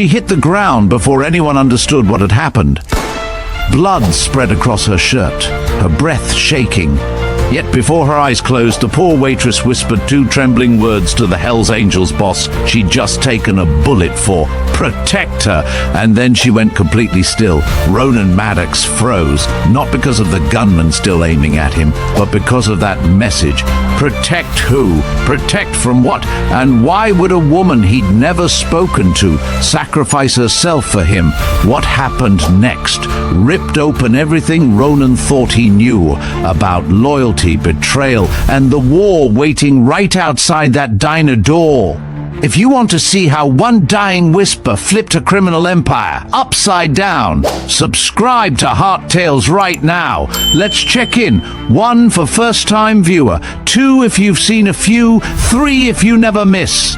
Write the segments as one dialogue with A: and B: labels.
A: She hit the ground before anyone understood what had happened. Blood spread across her shirt, her breath shaking. Yet before her eyes closed, the poor waitress whispered two trembling words to the Hell's Angels boss she'd just taken a bullet for. Protect her! And then she went completely still. Ronan Maddox froze, not because of the gunman still aiming at him, but because of that message. Protect who? Protect from what? And why would a woman he'd never spoken to sacrifice herself for him? What happened next ripped open everything Ronan thought he knew about loyalty, betrayal, and the war waiting right outside that diner door. If you want to see how one dying whisper flipped a criminal empire upside down, subscribe to Heart Tales right now. Let's check in. 1 for first-time viewer, 2 if you've seen a few, 3 if you never miss.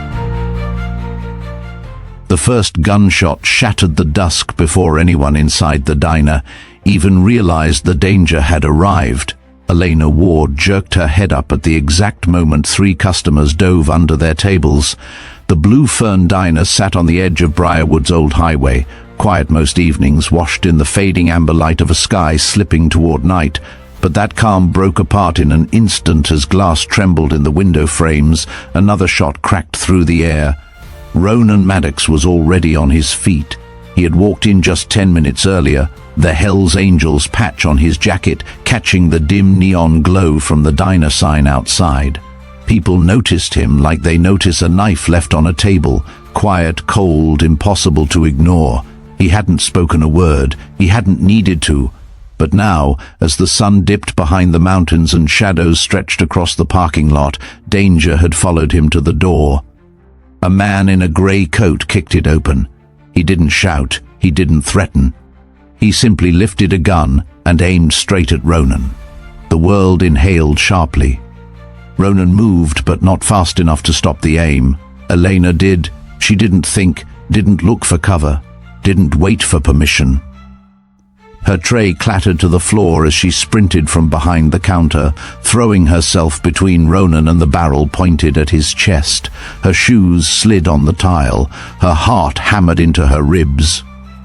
A: The first gunshot shattered the dusk before anyone inside the diner even realized the danger had arrived. Elena Ward jerked her head up at the exact moment 3 customers dove under their tables. The Blue Fern Diner sat on the edge of Briarwood's old highway, quiet most evenings, washed in the fading amber light of a sky slipping toward night. But that calm broke apart in an instant as glass trembled in the window frames. Another shot cracked through the air. Ronan Maddox was already on his feet. He had walked in just 10 minutes earlier, the Hell's Angels patch on his jacket catching the dim neon glow from the diner sign outside. People noticed him like they notice a knife left on a table, quiet, cold, impossible to ignore. He hadn't spoken a word, he hadn't needed to. But now, as the sun dipped behind the mountains and shadows stretched across the parking lot, danger had followed him to the door. A man in a grey coat kicked it open. He didn't shout, he didn't threaten. He simply lifted a gun and aimed straight at Ronan. The world inhaled sharply. Ronan moved, but not fast enough to stop the aim. Elena did. She didn't think, didn't look for cover, didn't wait for permission. Her tray clattered to the floor as she sprinted from behind the counter, throwing herself between Ronan and the barrel pointed at his chest. Her shoes slid on the tile, her heart hammered into her ribs.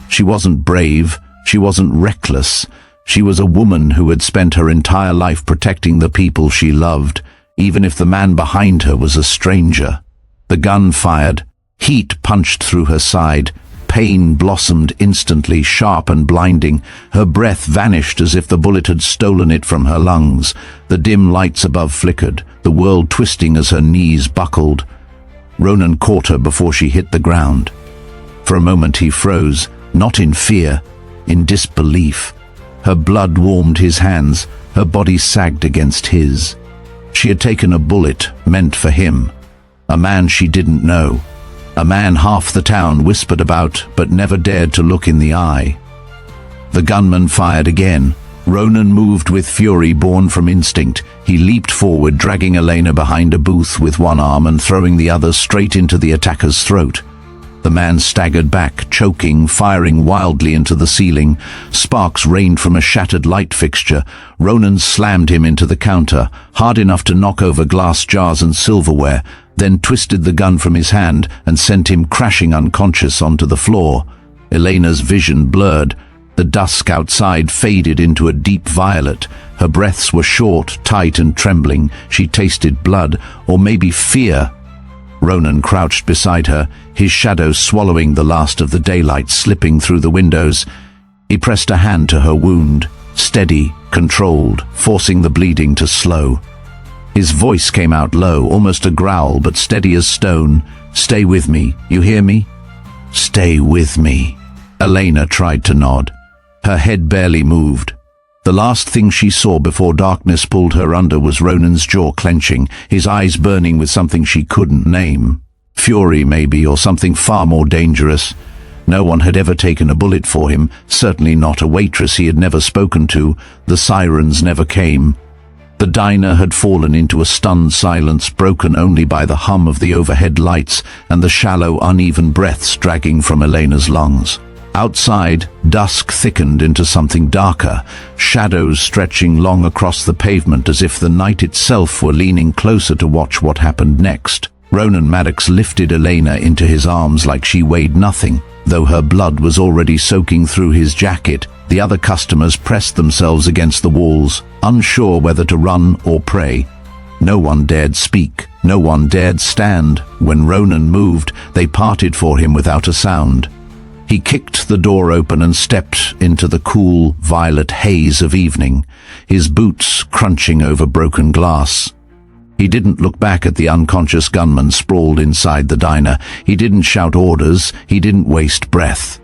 A: She wasn't brave, she wasn't reckless. She was a woman who had spent her entire life protecting the people she loved, even if the man behind her was a stranger. The gun fired. Heat punched through her side. Pain blossomed instantly, sharp and blinding. Her breath vanished as if the bullet had stolen it from her lungs. The dim lights above flickered, the world twisting as her knees buckled. Ronan caught her before she hit the ground. For a moment he froze, not in fear, in disbelief. Her blood warmed his hands, her body sagged against his. She had taken a bullet meant for him, a man she didn't know. A man half the town whispered about, but never dared to look in the eye. The gunman fired again. Ronan moved with fury born from instinct. He leaped forward, dragging Elena behind a booth with one arm and throwing the other straight into the attacker's throat. The man staggered back, choking, firing wildly into the ceiling. Sparks rained from a shattered light fixture. Ronan slammed him into the counter, hard enough to knock over glass jars and silverware, then twisted the gun from his hand and sent him crashing unconscious onto the floor. Elena's vision blurred. The dusk outside faded into a deep violet. Her breaths were short, tight and trembling. She tasted blood, or maybe fear. Ronan crouched beside her, his shadow swallowing the last of the daylight slipping through the windows. He pressed a hand to her wound, steady, controlled, forcing the bleeding to slow. His voice came out low, almost a growl, but steady as stone. "Stay with me, you hear me? Stay with me." Elena tried to nod. Her head barely moved. The last thing she saw before darkness pulled her under was Ronan's jaw clenching, his eyes burning with something she couldn't name. Fury, maybe, or something far more dangerous. No one had ever taken a bullet for him, certainly not a waitress he had never spoken to. The sirens never came. The diner had fallen into a stunned silence, broken only by the hum of the overhead lights and the shallow, uneven breaths dragging from Elena's lungs. Outside, dusk thickened into something darker, shadows stretching long across the pavement as if the night itself were leaning closer to watch what happened next. Ronan Maddox lifted Elena into his arms like she weighed nothing. Though her blood was already soaking through his jacket, the other customers pressed themselves against the walls, unsure whether to run or pray. No one dared speak, no one dared stand. When Ronan moved, they parted for him without a sound. He kicked the door open and stepped into the cool, violet haze of evening, his boots crunching over broken glass. He didn't look back at the unconscious gunman sprawled inside the diner. He didn't shout orders. He didn't waste breath.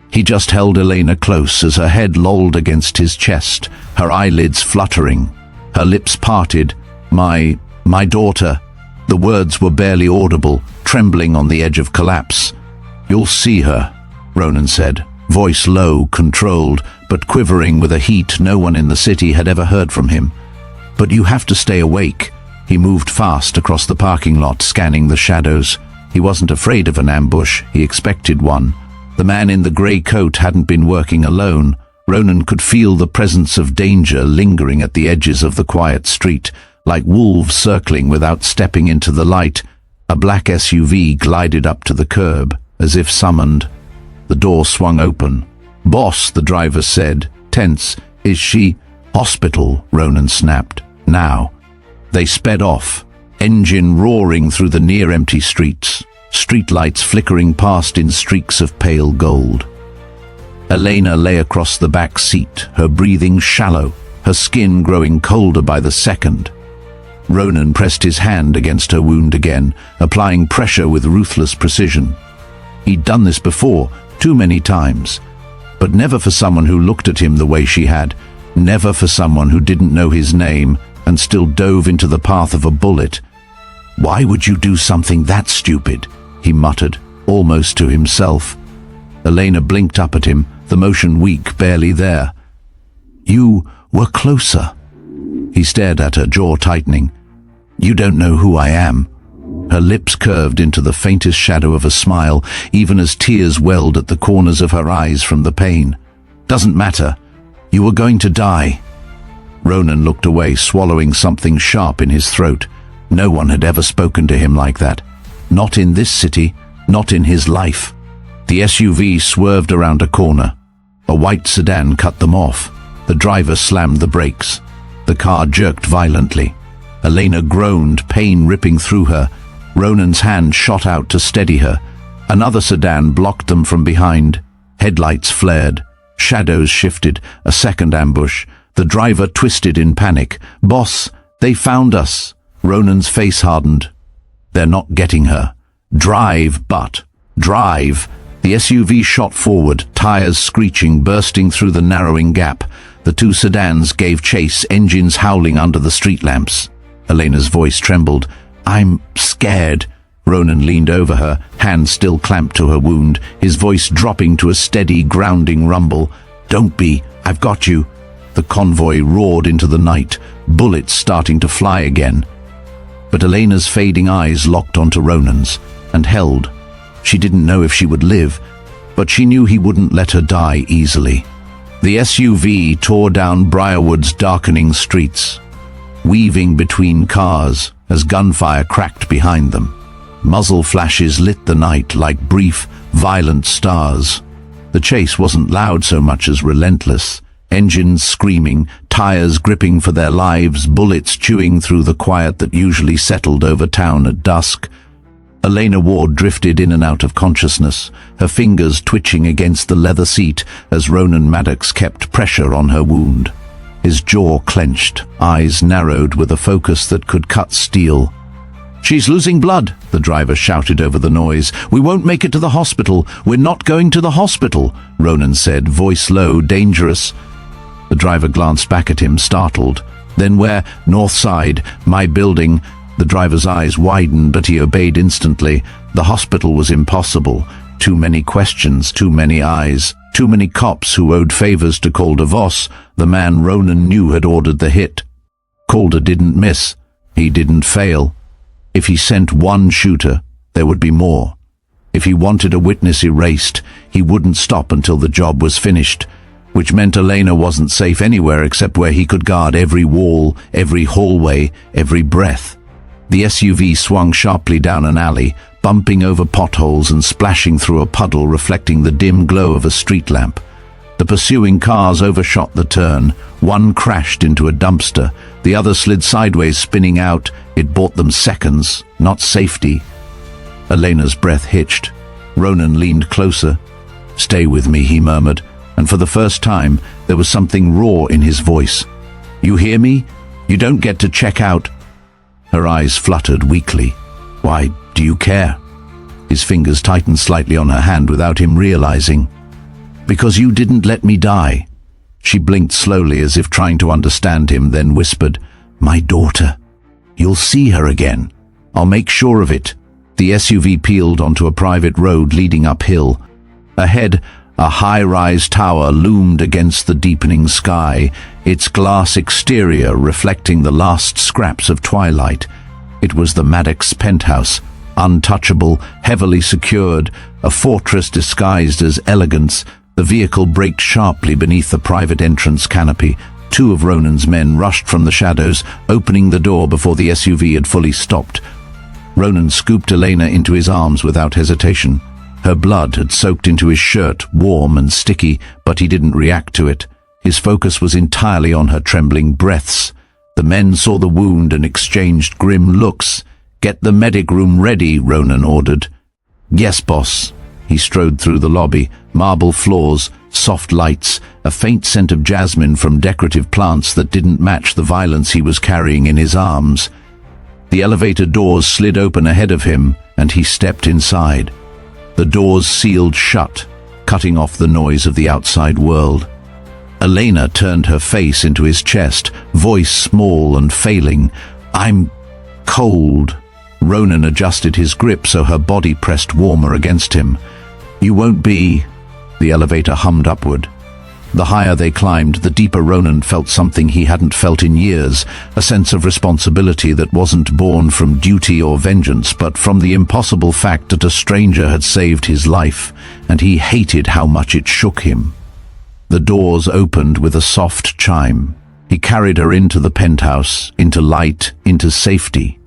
A: He just held Elena close as her head lolled against his chest, her eyelids fluttering, her lips parted. My daughter." The words were barely audible, trembling on the edge of collapse. "You'll see her," Ronan said, voice low, controlled, but quivering with a heat no one in the city had ever heard from him. "But you have to stay awake." He moved fast across the parking lot, scanning the shadows. He wasn't afraid of an ambush, he expected one. The man in the grey coat hadn't been working alone. Ronan could feel the presence of danger lingering at the edges of the quiet street, like wolves circling without stepping into the light. A black SUV glided up to the curb, as if summoned. The door swung open. "Boss," the driver said, tense. "Is she—" "Hospital," Ronan snapped. "Now." They sped off, engine roaring through the near-empty streets, streetlights flickering past in streaks of pale gold. Elena lay across the back seat, her breathing shallow, her skin growing colder by the second. Ronan pressed his hand against her wound again, applying pressure with ruthless precision. He'd done this before, too many times, but never for someone who looked at him the way she had, never for someone who didn't know his name and still dove into the path of a bullet. "Why would you do something that stupid?" he muttered, almost to himself. Elena blinked up at him, the motion weak, barely there. "You were closer." He stared at her, jaw tightening. "You don't know who I am." Her lips curved into the faintest shadow of a smile, even as tears welled at the corners of her eyes from the pain. "Doesn't matter. You were going to die." Ronan looked away, swallowing something sharp in his throat. No one had ever spoken to him like that. Not in this city, not in his life. The SUV swerved around a corner. A white sedan cut them off. The driver slammed the brakes. The car jerked violently. Elena groaned, pain ripping through her. Ronan's hand shot out to steady her. Another sedan blocked them from behind. Headlights flared. Shadows shifted. A second ambush. The driver twisted in panic. "Boss, they found us." Ronan's face hardened. "They're not getting her. Drive, but drive." The SUV shot forward, tires screeching, bursting through the narrowing gap. The two sedans gave chase, engines howling under the street lamps. Elena's voice trembled. "I'm scared." Ronan leaned over her, hand still clamped to her wound, his voice dropping to a steady, grounding rumble. "Don't be. I've got you." The convoy roared into the night, bullets starting to fly again. But Elena's fading eyes locked onto Ronan's, and held. She didn't know if she would live, but she knew he wouldn't let her die easily. The SUV tore down Briarwood's darkening streets, weaving between cars as gunfire cracked behind them. Muzzle flashes lit the night like brief, violent stars. The chase wasn't loud so much as relentless. Engines screaming, tires gripping for their lives, bullets chewing through the quiet that usually settled over town at dusk. Elena Ward drifted in and out of consciousness, her fingers twitching against the leather seat as Ronan Maddox kept pressure on her wound. His jaw clenched, eyes narrowed with a focus that could cut steel. "She's losing blood," the driver shouted over the noise. "We won't make it to the hospital. We're not going to the hospital," Ronan said, voice low, dangerous. The driver glanced back at him, startled. "Then where?" "North side, my building." The driver's eyes widened, but he obeyed instantly. The hospital was impossible. Too many questions, too many eyes, too many cops who owed favors to Calder Voss, the man Ronan knew had ordered the hit. Calder didn't miss. He didn't fail. If he sent one shooter, there would be more. If he wanted a witness erased, he wouldn't stop until the job was finished, which meant Elena wasn't safe anywhere except where he could guard every wall, every hallway, every breath. The SUV swung sharply down an alley, bumping over potholes and splashing through a puddle reflecting the dim glow of a street lamp. The pursuing cars overshot the turn. One crashed into a dumpster. The other slid sideways, spinning out. It bought them seconds, not safety. Elena's breath hitched. Ronan leaned closer. "Stay with me," he murmured, and for the first time there was something raw in his voice. "You hear me? You don't get to check out." Her eyes fluttered weakly. "Why do you care?" His fingers tightened slightly on her hand without him realizing. "Because you didn't let me die." She blinked slowly as if trying to understand him, then whispered, "My daughter. You'll see her again. I'll make sure of it." The SUV peeled onto a private road leading uphill. Ahead, a high-rise tower loomed against the deepening sky, its glass exterior reflecting the last scraps of twilight. It was the Maddox penthouse, untouchable, heavily secured, a fortress disguised as elegance. The vehicle braked sharply beneath the private entrance canopy. Two of Ronan's men rushed from the shadows, opening the door before the SUV had fully stopped. Ronan scooped Elena into his arms without hesitation. Her blood had soaked into his shirt, warm and sticky, but he didn't react to it. His focus was entirely on her trembling breaths. The men saw the wound and exchanged grim looks. "Get the medic room ready," Ronan ordered. "Yes, boss." He strode through the lobby, marble floors, soft lights, a faint scent of jasmine from decorative plants that didn't match the violence he was carrying in his arms. The elevator doors slid open ahead of him, and he stepped inside. The doors sealed shut, cutting off the noise of the outside world. Elena turned her face into his chest, voice small and failing. "I'm cold." Ronan adjusted his grip so her body pressed warmer against him. "You won't be." The elevator hummed upward. The higher they climbed, the deeper Ronan felt something he hadn't felt in years, a sense of responsibility that wasn't born from duty or vengeance, but from the impossible fact that a stranger had saved his life, and he hated how much it shook him. The doors opened with a soft chime. He carried her into the penthouse, into light, into safety,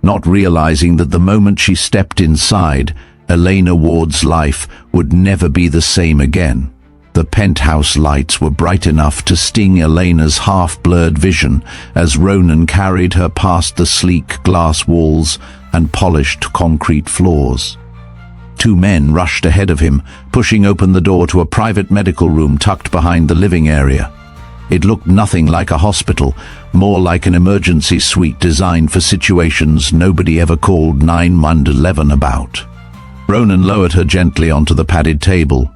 A: not realizing that the moment she stepped inside, Elena Ward's life would never be the same again. The penthouse lights were bright enough to sting Elena's half-blurred vision as Ronan carried her past the sleek glass walls and polished concrete floors. Two men rushed ahead of him, pushing open the door to a private medical room tucked behind the living area. It looked nothing like a hospital, more like an emergency suite designed for situations nobody ever called 911 about. Ronan lowered her gently onto the padded table.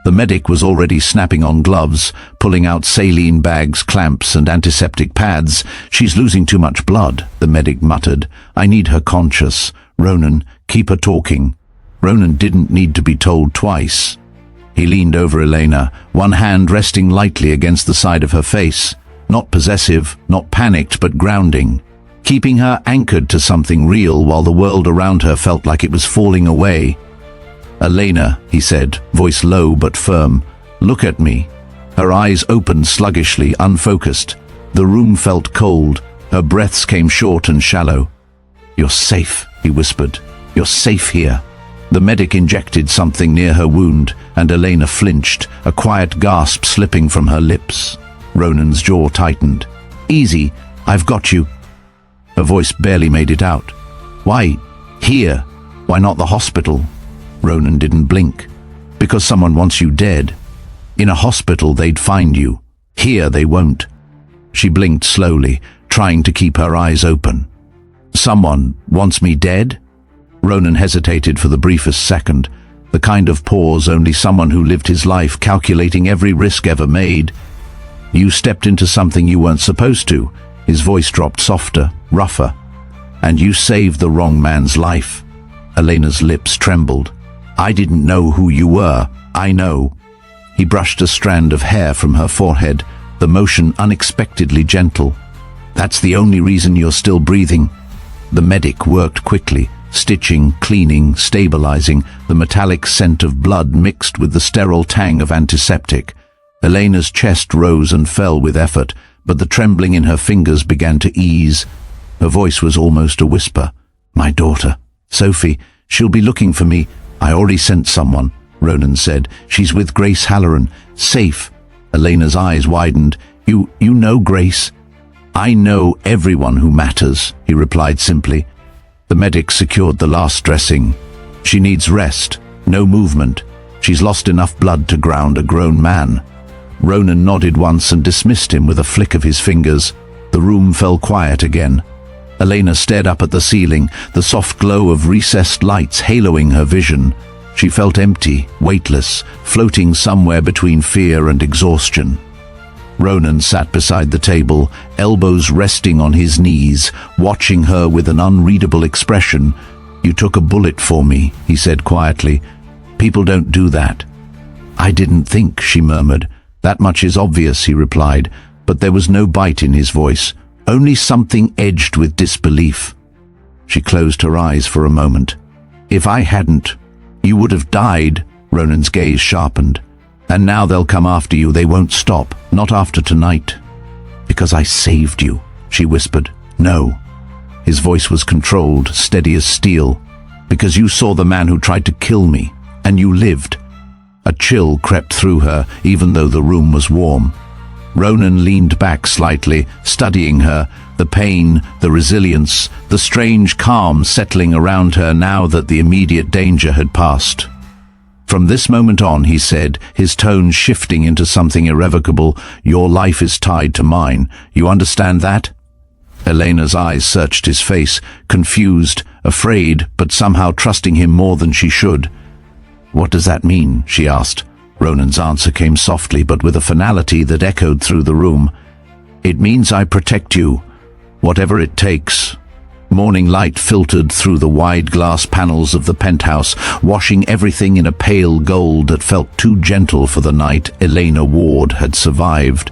A: The medic was already snapping on gloves, pulling out saline bags, clamps, and antiseptic pads. "She's losing too much blood," the medic muttered. "I need her conscious. Ronan, keep her talking." Ronan didn't need to be told twice. He leaned over Elena, one hand resting lightly against the side of her face. Not possessive, not panicked, but grounding, keeping her anchored to something real while the world around her felt like it was falling away. "Elena," he said, voice low but firm, "look at me." Her eyes opened sluggishly, unfocused. The room felt cold. Her breaths came short and shallow. "You're safe," he whispered. "You're safe here." The medic injected something near her wound, and Elena flinched, a quiet gasp slipping from her lips. Ronan's jaw tightened. "Easy, I've got you." Her voice barely made it out. "Why here? Why not the hospital?" Ronan didn't blink. "Because someone wants you dead. In a hospital they'd find you. Here they won't." She blinked slowly, trying to keep her eyes open. "Someone wants me dead?" Ronan hesitated for the briefest second, the kind of pause only someone who lived his life calculating every risk ever made. "You stepped into something you weren't supposed to." His voice dropped softer, rougher. "And you saved the wrong man's life." Elena's lips trembled. "I didn't know who you were. I know." He brushed a strand of hair from her forehead, the motion unexpectedly gentle. "That's the only reason you're still breathing." The medic worked quickly, stitching, cleaning, stabilizing, the metallic scent of blood mixed with the sterile tang of antiseptic. Elena's chest rose and fell with effort, but the trembling in her fingers began to ease. Her voice was almost a whisper. "My daughter, Sophie, she'll be looking for me. I already sent someone," Ronan said. "She's with Grace Halloran. Safe." Elena's eyes widened. You know Grace?" "I know everyone who matters," he replied simply. The medic secured the last dressing. "She needs rest, no movement. She's lost enough blood to ground a grown man." Ronan nodded once and dismissed him with a flick of his fingers. The room fell quiet again. Elena stared up at the ceiling, the soft glow of recessed lights haloing her vision. She felt empty, weightless, floating somewhere between fear and exhaustion. Ronan sat beside the table, elbows resting on his knees, watching her with an unreadable expression. "You took a bullet for me," he said quietly. "People don't do that." "I didn't think," she murmured. "That much is obvious," he replied, but there was no bite in his voice, only something edged with disbelief. She closed her eyes for a moment. "If I hadn't, you would have died," Ronan's gaze sharpened. "And now they'll come after you. They won't stop, not after tonight." "Because I saved you," she whispered. "No." His voice was controlled, steady as steel. "Because you saw the man who tried to kill me, and you lived." A chill crept through her, even though the room was warm. Ronan leaned back slightly, studying her, the pain, the resilience, the strange calm settling around her now that the immediate danger had passed. "From this moment on," he said, his tone shifting into something irrevocable, "your life is tied to mine. You understand that?" Elena's eyes searched his face, confused, afraid, but somehow trusting him more than she should. "What does that mean?" she asked. Ronan's answer came softly, but with a finality that echoed through the room. "It means I protect you, whatever it takes." Morning light filtered through the wide glass panels of the penthouse, washing everything in a pale gold that felt too gentle for the night Elena Ward had survived.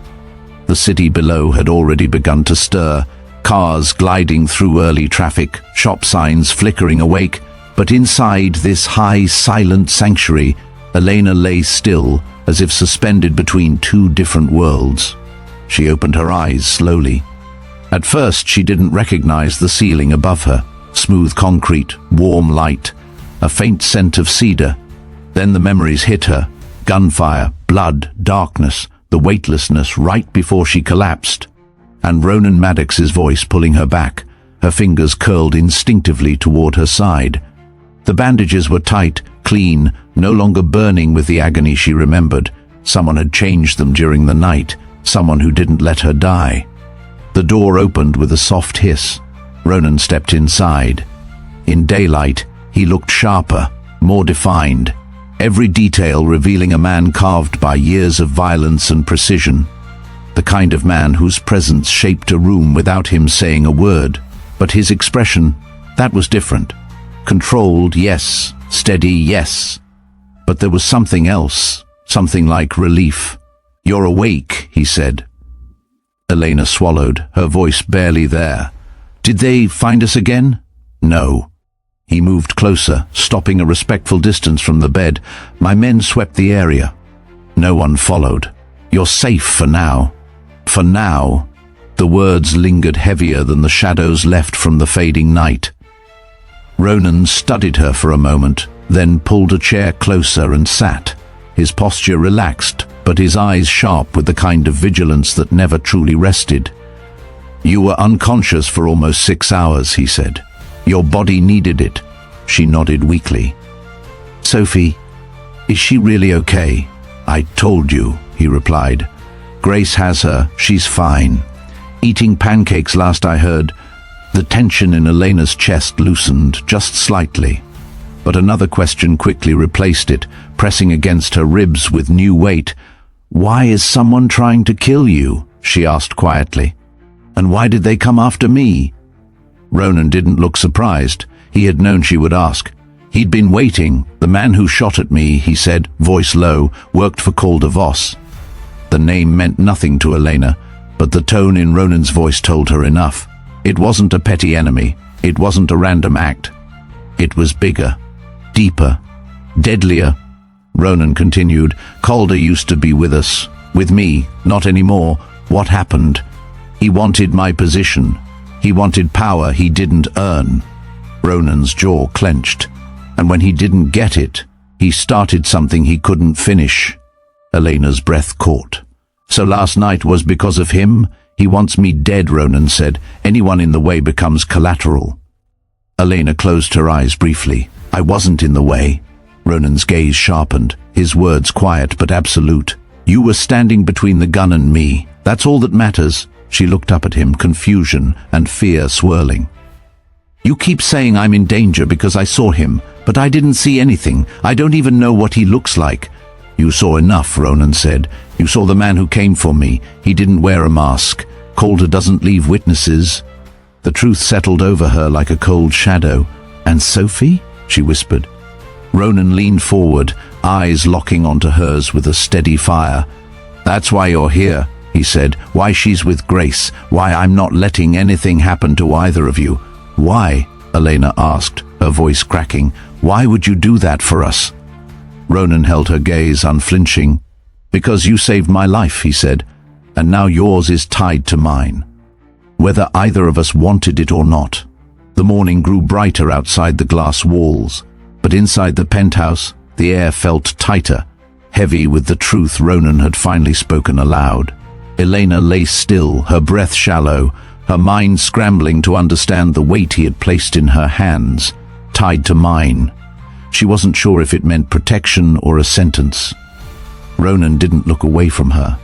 A: The city below had already begun to stir, cars gliding through early traffic, shop signs flickering awake, but inside this high, silent sanctuary, Elena lay still, as if suspended between two different worlds. She opened her eyes slowly. At first she didn't recognize the ceiling above her. Smooth concrete, warm light, a faint scent of cedar. Then the memories hit her. Gunfire, blood, darkness, the weightlessness right before she collapsed. And Ronan Maddox's voice pulling her back, her fingers curled instinctively toward her side. The bandages were tight, clean, no longer burning with the agony she remembered. Someone had changed them during the night, someone who didn't let her die. The door opened with a soft hiss. Ronan stepped inside. In daylight, he looked sharper, more defined, every detail revealing a man carved by years of violence and precision. The kind of man whose presence shaped a room without him saying a word. But his expression, that was different. Controlled, yes. Steady, yes. But there was something else, something like relief. "You're awake," he said. Elena swallowed, her voice barely there. "Did they find us again?" "No." He moved closer, stopping a respectful distance from the bed. "My men swept the area. No one followed. You're safe for now." "For now." The words lingered heavier than the shadows left from the fading night. Ronan studied her for a moment, then pulled a chair closer and sat, his posture relaxed, but his eyes sharp with the kind of vigilance that never truly rested. "You were unconscious for almost 6 hours," he said. "Your body needed it." She nodded weakly. "Sophie, is she really okay?" "I told you," he replied. "Grace has her. She's fine. Eating pancakes last I heard." The tension in Elena's chest loosened just slightly. But another question quickly replaced it, pressing against her ribs with new weight. "Why is someone trying to kill you?" she asked quietly. "And why did they come after me?" Ronan didn't look surprised. He had known she would ask. He'd been waiting. "The man who shot at me," he said, voice low, "worked for Calder Voss." The name meant nothing to Elena, but the tone in Ronan's voice told her enough. It wasn't a petty enemy. It wasn't a random act. It was bigger, deeper, deadlier. Ronan continued, "Calder used to be with us. With me, not anymore. What happened? He wanted my position. He wanted power he didn't earn. Ronan's jaw clenched, and when he didn't get it, he started something he couldn't finish. Elena's breath caught. So last night was because of him? He wants me dead, Ronan said. Anyone in the way becomes collateral. Elena closed her eyes briefly. I wasn't in the way. Ronan's gaze sharpened, his words quiet but absolute. You were standing between the gun and me. That's all that matters. She looked up at him, confusion and fear swirling. You keep saying I'm in danger because I saw him, but I didn't see anything. I don't even know what he looks like. You saw enough, Ronan said. You saw the man who came for me. He didn't wear a mask. Calder doesn't leave witnesses. The truth settled over her like a cold shadow. And Sophie? She whispered. Ronan leaned forward, eyes locking onto hers with a steady fire. That's why you're here, he said. Why she's with Grace. Why I'm not letting anything happen to either of you. Why? Elena asked, her voice cracking. Why would you do that for us? Ronan held her gaze, unflinching. Because you saved my life, he said, and now yours is tied to mine. Whether either of us wanted it or not. The morning grew brighter outside the glass walls, but inside the penthouse, the air felt tighter, heavy with the truth Ronan had finally spoken aloud. Elena lay still, her breath shallow, her mind scrambling to understand the weight he had placed in her hands, tied to mine. She wasn't sure if it meant protection or a sentence. Ronan didn't look away from her.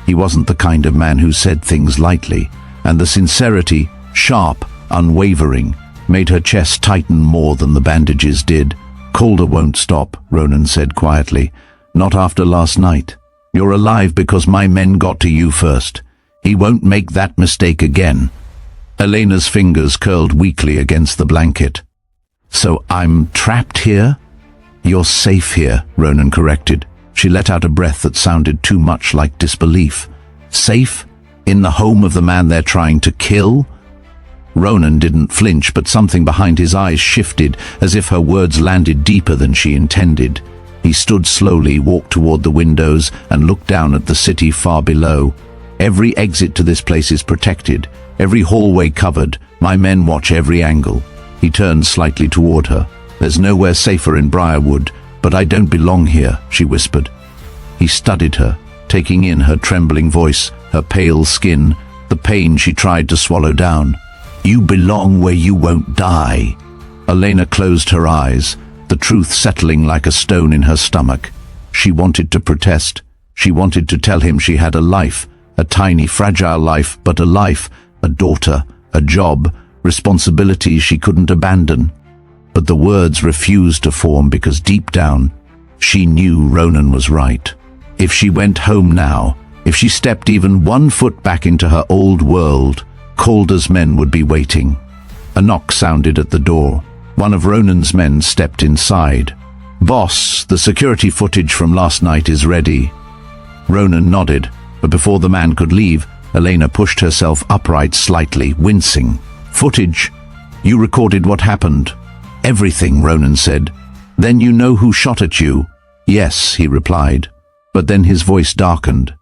A: He wasn't the kind of man who said things lightly, and the sincerity, sharp, unwavering, made her chest tighten more than the bandages did. Calder won't stop, Ronan said quietly. Not after last night. You're alive because my men got to you first. He won't make that mistake again. Elena's fingers curled weakly against the blanket. So I'm trapped here? You're safe here, Ronan corrected. She let out a breath that sounded too much like disbelief. Safe? In the home of the man they're trying to kill? Ronan didn't flinch, but something behind his eyes shifted, as if her words landed deeper than she intended. He stood slowly, walked toward the windows, and looked down at the city far below. Every exit to this place is protected, every hallway covered. My men watch every angle. He turned slightly toward her. There's nowhere safer in Briarwood, but I don't belong here, she whispered. He studied her, taking in her trembling voice, her pale skin, the pain she tried to swallow down. You belong where you won't die. Elena closed her eyes, the truth settling like a stone in her stomach. She wanted to protest. She wanted to tell him she had a life, a tiny, fragile life, but a life, a daughter, a job, responsibilities she couldn't abandon. But the words refused to form because deep down, she knew Ronan was right. If she went home now, if she stepped even 1 foot back into her old world, Calder's men would be waiting. A knock sounded at the door. One of Ronan's men stepped inside. Boss, the security footage from last night is ready. Ronan nodded, but before the man could leave, Elena pushed herself upright slightly, wincing. Footage? You recorded what happened? Everything, Ronan said. Then you know who shot at you? Yes, he replied. But then his voice darkened.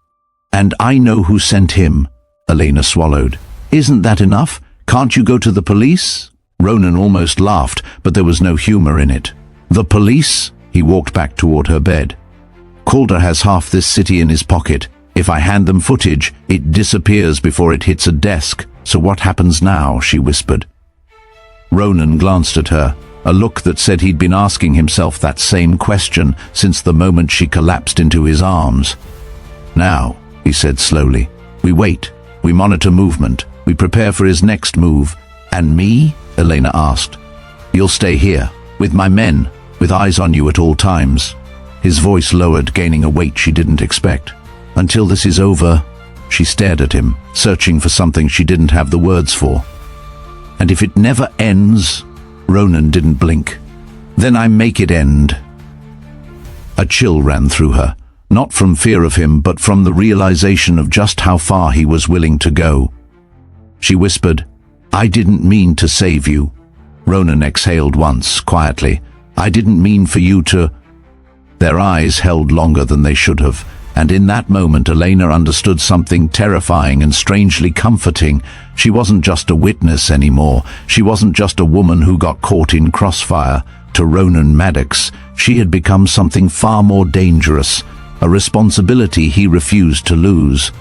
A: And I know who sent him. Elena swallowed. Isn't that enough? Can't you go to the police? Ronan almost laughed, but there was no humor in it. The police? He walked back toward her bed. Calder has half this city in his pocket. If I hand them footage, it disappears before it hits a desk. So what happens now? She whispered. Ronan glanced at her, a look that said he'd been asking himself that same question since the moment she collapsed into his arms. Now, he said slowly, we wait, we monitor movement, we prepare for his next move. And me? Elena asked. You'll stay here, with my men, with eyes on you at all times. His voice lowered, gaining a weight she didn't expect. Until this is over. She stared at him, searching for something she didn't have the words for. And if it never ends? Ronan didn't blink. Then I make it end. A chill ran through her, not from fear of him, but from the realization of just how far he was willing to go. She whispered, I didn't mean to save you. Ronan exhaled once, quietly. I didn't mean for you to... Their eyes held longer than they should have, And in that moment, Elena understood something terrifying and strangely comforting. She wasn't just a witness anymore. She wasn't just a woman who got caught in crossfire. To Ronan Maddox, she had become something far more dangerous, a responsibility he refused to lose.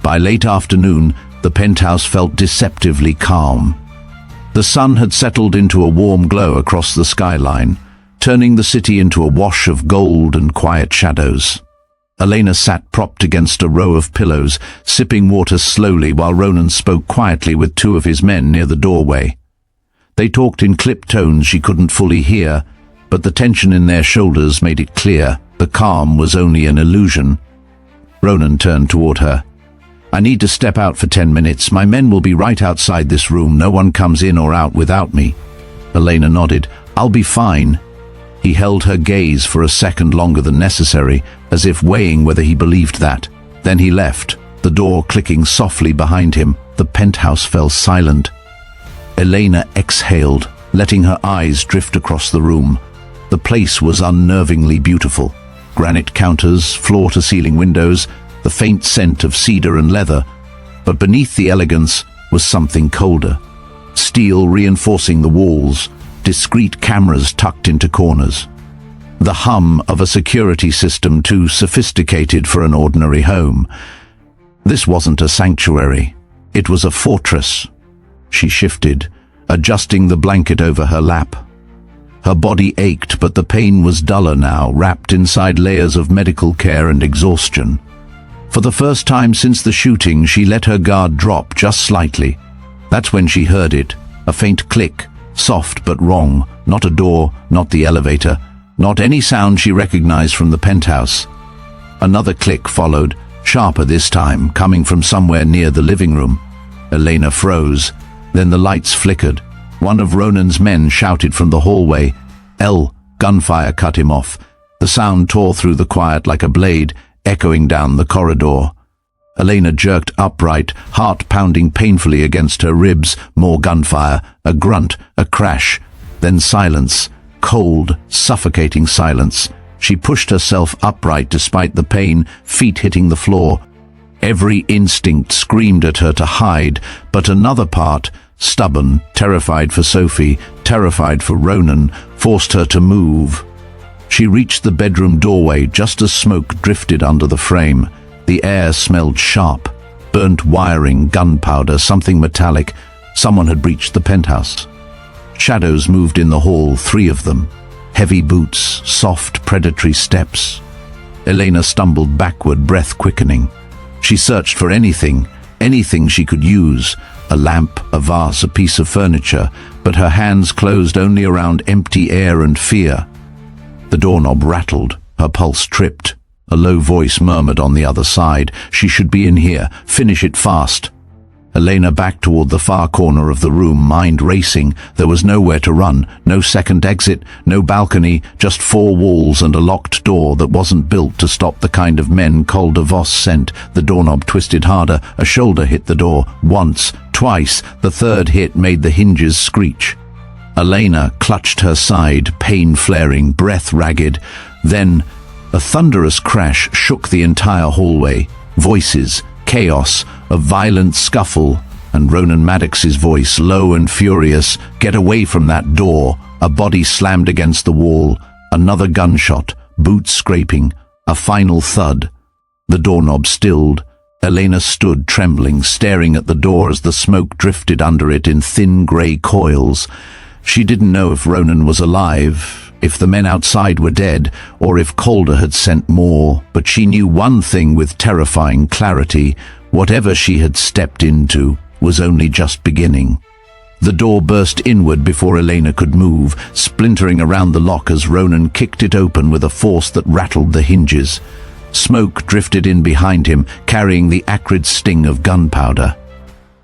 A: By late afternoon, the penthouse felt deceptively calm. The sun had settled into a warm glow across the skyline, turning the city into a wash of gold and quiet shadows. Elena sat propped against a row of pillows, sipping water slowly while Ronan spoke quietly with two of his men near the doorway. They talked in clipped tones she couldn't fully hear, but the tension in their shoulders made it clear the calm was only an illusion. Ronan turned toward her. "I need to step out for 10 minutes. My men will be right outside this room. No one comes in or out without me." Elena nodded. "I'll be fine." He held her gaze for a second longer than necessary, as if weighing whether he believed that. Then he left, the door clicking softly behind him. The penthouse fell silent. Elena exhaled, letting her eyes drift across the room. The place was unnervingly beautiful. Granite counters, floor-to-ceiling windows, the faint scent of cedar and leather. But beneath the elegance was something colder. Steel reinforcing the walls, discreet cameras tucked into corners. The hum of a security system too sophisticated for an ordinary home. This wasn't a sanctuary. It was a fortress. She shifted, adjusting the blanket over her lap. Her body ached, but the pain was duller now, wrapped inside layers of medical care and exhaustion. For the first time since the shooting, she let her guard drop just slightly. That's when she heard it, a faint click, soft but wrong, not a door, not the elevator, not any sound she recognized from the penthouse. Another click followed, sharper this time, coming from somewhere near the living room. Elena froze. Then the lights flickered. One of Ronan's men shouted from the hallway. Gunfire cut him off. The sound tore through the quiet like a blade, echoing down the corridor. Elena jerked upright, heart pounding painfully against her ribs. More gunfire, a grunt, a crash, then silence, cold, suffocating silence. She pushed herself upright despite the pain, feet hitting the floor. Every instinct screamed at her to hide, but another part, stubborn, terrified for Sophie, terrified for Ronan, forced her to move. She reached the bedroom doorway just as smoke drifted under the frame. The air smelled sharp, burnt wiring, gunpowder, something metallic. Someone had breached the penthouse. Shadows moved in the hall, 3 of them. Heavy boots, soft, predatory steps. Elena stumbled backward, breath quickening. She searched for anything she could use. A lamp, a vase, a piece of furniture, but her hands closed only around empty air and fear. The doorknob rattled, her pulse tripped. A low voice murmured on the other side, "She should be in here. Finish it fast." Elena backed toward the far corner of the room, mind racing. There was nowhere to run, no second exit, no balcony, just 4 walls and a locked door that wasn't built to stop the kind of men Calder Voss sent. The doorknob twisted harder, a shoulder hit the door. Once, twice, the third hit made the hinges screech. Elena clutched her side, pain flaring, breath ragged. Then, a thunderous crash shook the entire hallway. Voices, chaos, a violent scuffle, and Ronan Maddox's voice, low and furious, "Get away from that door." A body slammed against the wall. Another gunshot, boots scraping, a final thud. The doorknob stilled. Elena stood trembling, staring at the door as the smoke drifted under it in thin grey coils. She didn't know if Ronan was alive, if the men outside were dead, or if Calder had sent more, but she knew one thing with terrifying clarity: whatever she had stepped into was only just beginning. The door burst inward before Elena could move, splintering around the lock as Ronan kicked it open with a force that rattled the hinges. Smoke drifted in behind him, carrying the acrid sting of gunpowder.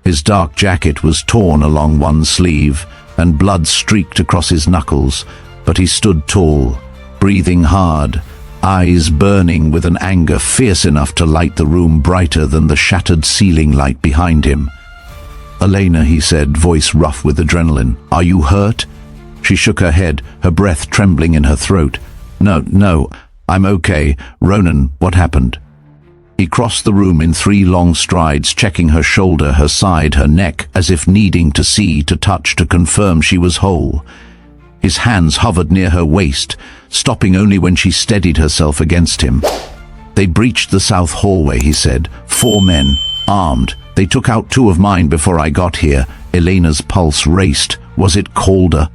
A: His dark jacket was torn along one sleeve, and blood streaked across his knuckles, but he stood tall, breathing hard, eyes burning with an anger fierce enough to light the room brighter than the shattered ceiling light behind him. "Elena," he said, voice rough with adrenaline, "are you hurt?" She shook her head, her breath trembling in her throat. No, I'm okay. Ronan, what happened?" He crossed the room in 3 long strides, checking her shoulder, her side, her neck, as if needing to see, to touch, to confirm she was whole. His hands hovered near her waist, stopping only when she steadied herself against him. They breached the south hallway, he said. 4 men, armed. They took out 2 of mine before I got here. Elena's pulse raced. Was it Calder?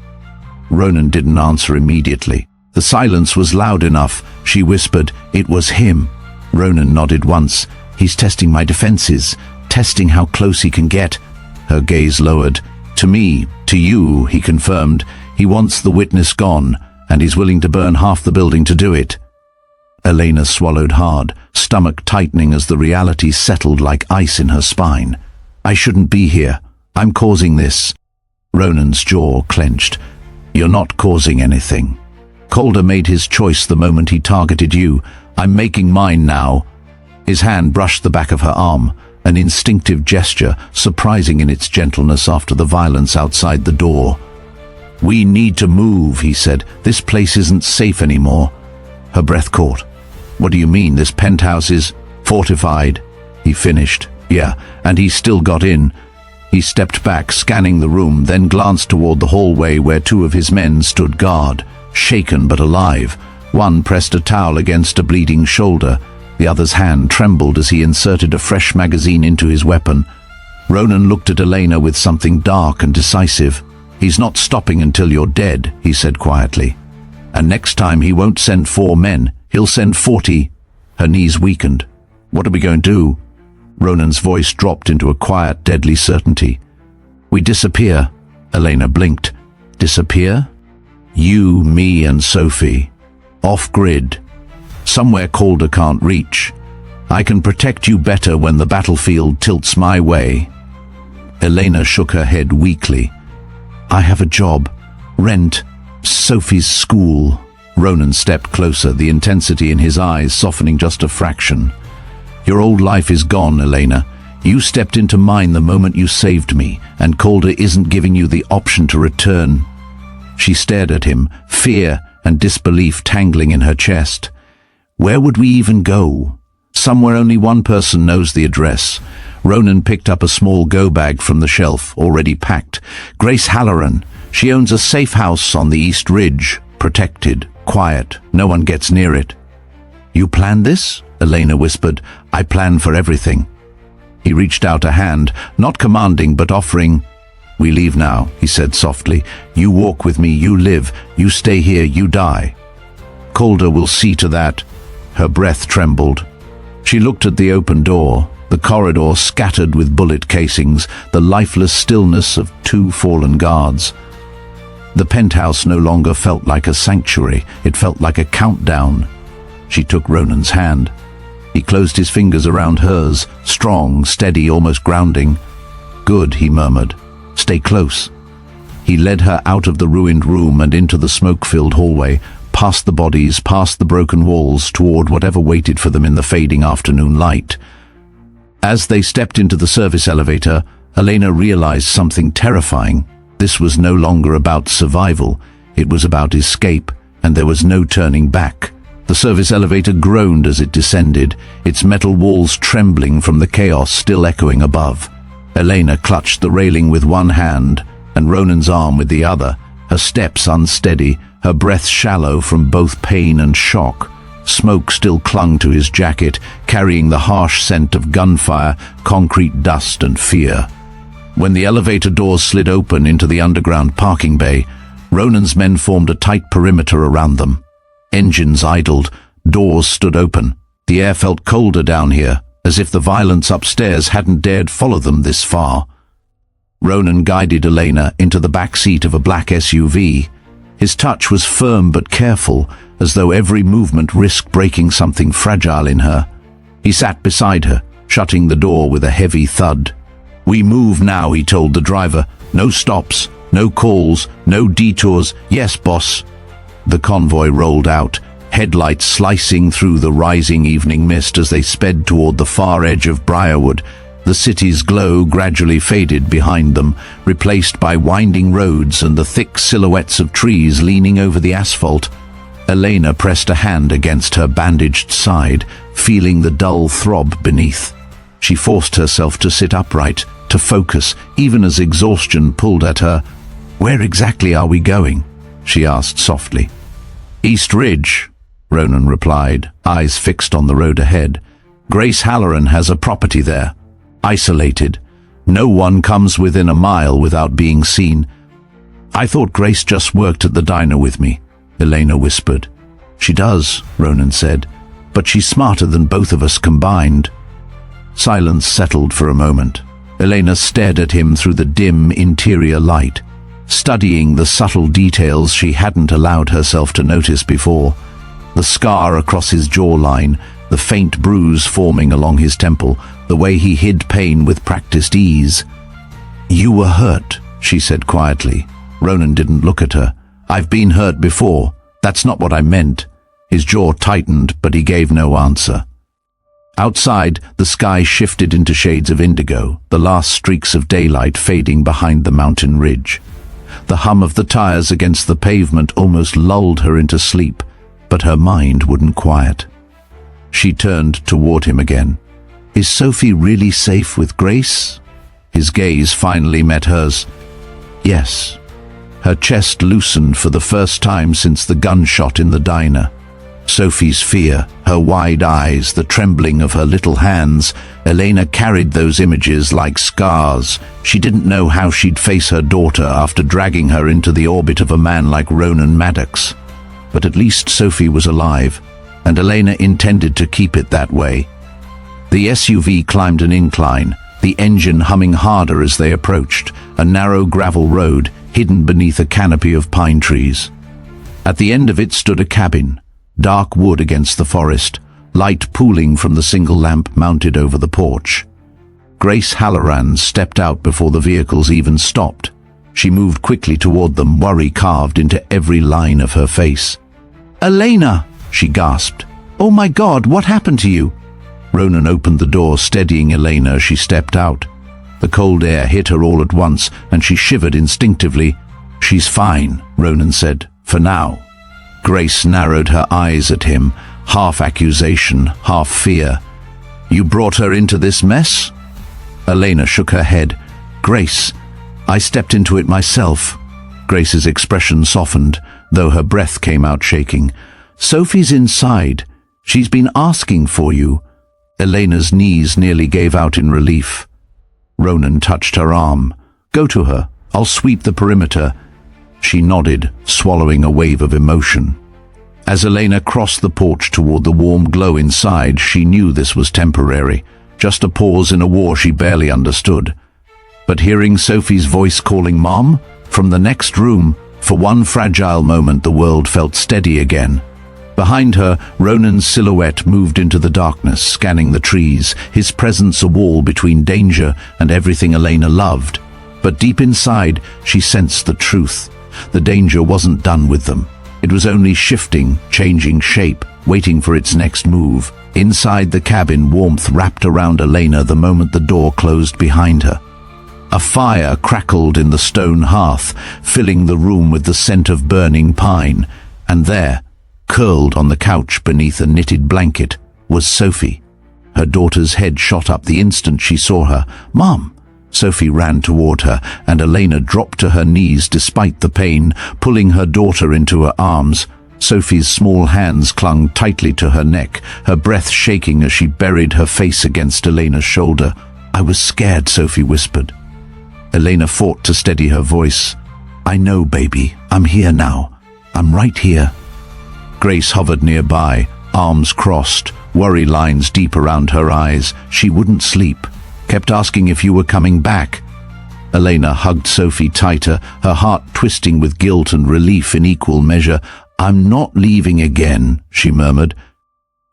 A: Ronan didn't answer immediately. The silence was loud enough. She whispered, "It was him." Ronan nodded once. "He's testing my defenses, testing how close he can get." Her gaze lowered. "To me, to you," he confirmed. "He wants the witness gone, and he's willing to burn half the building to do it." Elena swallowed hard, stomach tightening as the reality settled like ice in her spine. "I shouldn't be here. I'm causing this." Ronan's jaw clenched. "You're not causing anything. Calder made his choice the moment he targeted you. I'm making mine now." His hand brushed the back of her arm, an instinctive gesture, surprising in its gentleness after the violence outside the door. "We need to move," he said. "This place isn't safe anymore." Her breath caught. "What do you mean? This penthouse is fortified?" He finished. "Yeah, and he still got in." He stepped back, scanning the room, then glanced toward the hallway where 2 of his men stood guard, shaken but alive. One pressed a towel against a bleeding shoulder. The other's hand trembled as he inserted a fresh magazine into his weapon. Ronan looked at Elena with something dark and decisive. "He's not stopping until you're dead," he said quietly. "And next time he won't send 4 men, he'll send 40. Her knees weakened. "What are we going to do?" Ronan's voice dropped into a quiet, deadly certainty. "We disappear." Elena blinked. "Disappear?" "You, me, and Sophie. Off-grid. Somewhere Calder can't reach. I can protect you better when the battlefield tilts my way." Elena shook her head weakly. "I have a job. Rent. Sophie's school." Ronan stepped closer, the intensity in his eyes softening just a fraction. "Your old life is gone, Elena. You stepped into mine the moment you saved me, and Calder isn't giving you the option to return." She stared at him, fear and disbelief tangling in her chest. "Where would we even go?" "Somewhere only one person knows the address." Ronan picked up a small go-bag from the shelf, already packed. "Grace Halloran. She owns a safe house on the East Ridge. Protected, quiet, no one gets near it." "You planned this?" Elena whispered. "I plan for everything." He reached out a hand, not commanding but offering. "We leave now," he said softly. "You walk with me, you live. You stay here, you die." "Calder will see to that." Her breath trembled. She looked at the open door, the corridor scattered with bullet casings, the lifeless stillness of 2 fallen guards. The penthouse no longer felt like a sanctuary, it felt like a countdown. She took Ronan's hand. He closed his fingers around hers, strong, steady, almost grounding. "Good," he murmured. "Stay close." He led her out of the ruined room and into the smoke-filled hallway, past the bodies, past the broken walls, toward whatever waited for them in the fading afternoon light. As they stepped into the service elevator, Elena realized something terrifying. This was no longer about survival, it was about escape, and there was no turning back. The service elevator groaned as it descended, its metal walls trembling from the chaos still echoing above. Elena clutched the railing with one hand and Ronan's arm with the other, her steps unsteady, her breath shallow from both pain and shock. Smoke still clung to his jacket, carrying the harsh scent of gunfire, concrete dust and fear. When the elevator doors slid open into the underground parking bay, Ronan's men formed a tight perimeter around them. Engines idled, doors stood open. The air felt colder down here, as if the violence upstairs hadn't dared follow them this far. Ronan guided Elena into the back seat of a black SUV. His touch was firm but careful, as though every movement risked breaking something fragile in her. He sat beside her, shutting the door with a heavy thud. "We move now," he told the driver. "No stops, no calls, no detours. Yes, boss." The convoy rolled out, headlights slicing through the rising evening mist as they sped toward the far edge of Briarwood. The city's glow gradually faded behind them, replaced by winding roads and the thick silhouettes of trees leaning over the asphalt. Elena pressed a hand against her bandaged side, feeling the dull throb beneath. She forced herself to sit upright, to focus, even as exhaustion pulled at her. "Where exactly are we going?" she asked softly. "East Ridge," Ronan replied, eyes fixed on the road ahead. "Grace Halloran has a property there. Isolated. No one comes within a mile without being seen." "I thought Grace just worked at the diner with me," Elena whispered. "She does," Ronan said, "but she's smarter than both of us combined." Silence settled for a moment. Elena stared at him through the dim interior light, studying the subtle details she hadn't allowed herself to notice before. The scar across his jawline, the faint bruise forming along his temple, the way he hid pain with practiced ease. "You were hurt," she said quietly. Ronan didn't look at her. "I've been hurt before. That's not what I meant." His jaw tightened, but he gave no answer. Outside, the sky shifted into shades of indigo, the last streaks of daylight fading behind the mountain ridge. The hum of the tires against the pavement almost lulled her into sleep, but her mind wouldn't quiet. She turned toward him again. "Is Sophie really safe with Grace?" His gaze finally met hers. "Yes." Her chest loosened for the first time since the gunshot in the diner. Sophie's fear, her wide eyes, the trembling of her little hands, Elena carried those images like scars. She didn't know how she'd face her daughter after dragging her into the orbit of a man like Ronan Maddox. But at least Sophie was alive, and Elena intended to keep it that way. The SUV climbed an incline, the engine humming harder as they approached, a narrow gravel road hidden beneath a canopy of pine trees. At the end of it stood a cabin, dark wood against the forest, light pooling from the single lamp mounted over the porch. Grace Halloran stepped out before the vehicles even stopped. She moved quickly toward them, worry carved into every line of her face. "Elena!" she gasped. "Oh my God, what happened to you?" Ronan opened the door, steadying Elena as she stepped out. The cold air hit her all at once, and she shivered instinctively. "She's fine," Ronan said, "for now." Grace narrowed her eyes at him, half accusation, half fear. "You brought her into this mess?" Elena shook her head. "Grace, I stepped into it myself." Grace's expression softened, though her breath came out shaking. "Sophie's inside. She's been asking for you." Elena's knees nearly gave out in relief. Ronan touched her arm. "Go to her. I'll sweep the perimeter." She nodded, swallowing a wave of emotion. As Elena crossed the porch toward the warm glow inside, she knew this was temporary, just a pause in a war she barely understood. But hearing Sophie's voice calling Mom from the next room, for one fragile moment the world felt steady again. Behind her, Ronan's silhouette moved into the darkness, scanning the trees, his presence a wall between danger and everything Elena loved. But deep inside, she sensed the truth. The danger wasn't done with them. It was only shifting, changing shape, waiting for its next move. Inside the cabin, warmth wrapped around Elena the moment the door closed behind her. A fire crackled in the stone hearth, filling the room with the scent of burning pine. And there, curled on the couch beneath a knitted blanket, was Sophie. Her daughter's head shot up the instant she saw her. "Mom!" Sophie ran toward her, and Elena dropped to her knees despite the pain, pulling her daughter into her arms. Sophie's small hands clung tightly to her neck, her breath shaking as she buried her face against Elena's shoulder. "I was scared," Sophie whispered. Elena fought to steady her voice. "I know, baby. I'm here now. I'm right here." Grace hovered nearby, arms crossed, worry lines deep around her eyes. She wouldn't sleep. Kept asking if you were coming back. Elena hugged Sophie tighter, her heart twisting with guilt and relief in equal measure. "I'm not leaving again," she murmured.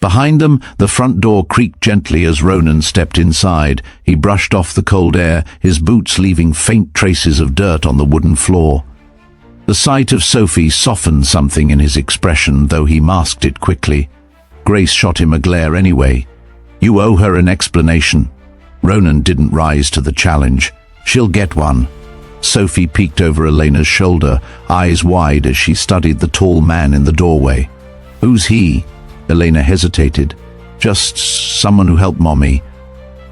A: Behind them, the front door creaked gently as Ronan stepped inside. He brushed off the cold air, his boots leaving faint traces of dirt on the wooden floor. The sight of Sophie softened something in his expression, though he masked it quickly. Grace shot him a glare anyway. "You owe her an explanation." Ronan didn't rise to the challenge. "She'll get one." Sophie peeked over Elena's shoulder, eyes wide as she studied the tall man in the doorway. Who's he? Elena hesitated. Just someone who helped Mommy.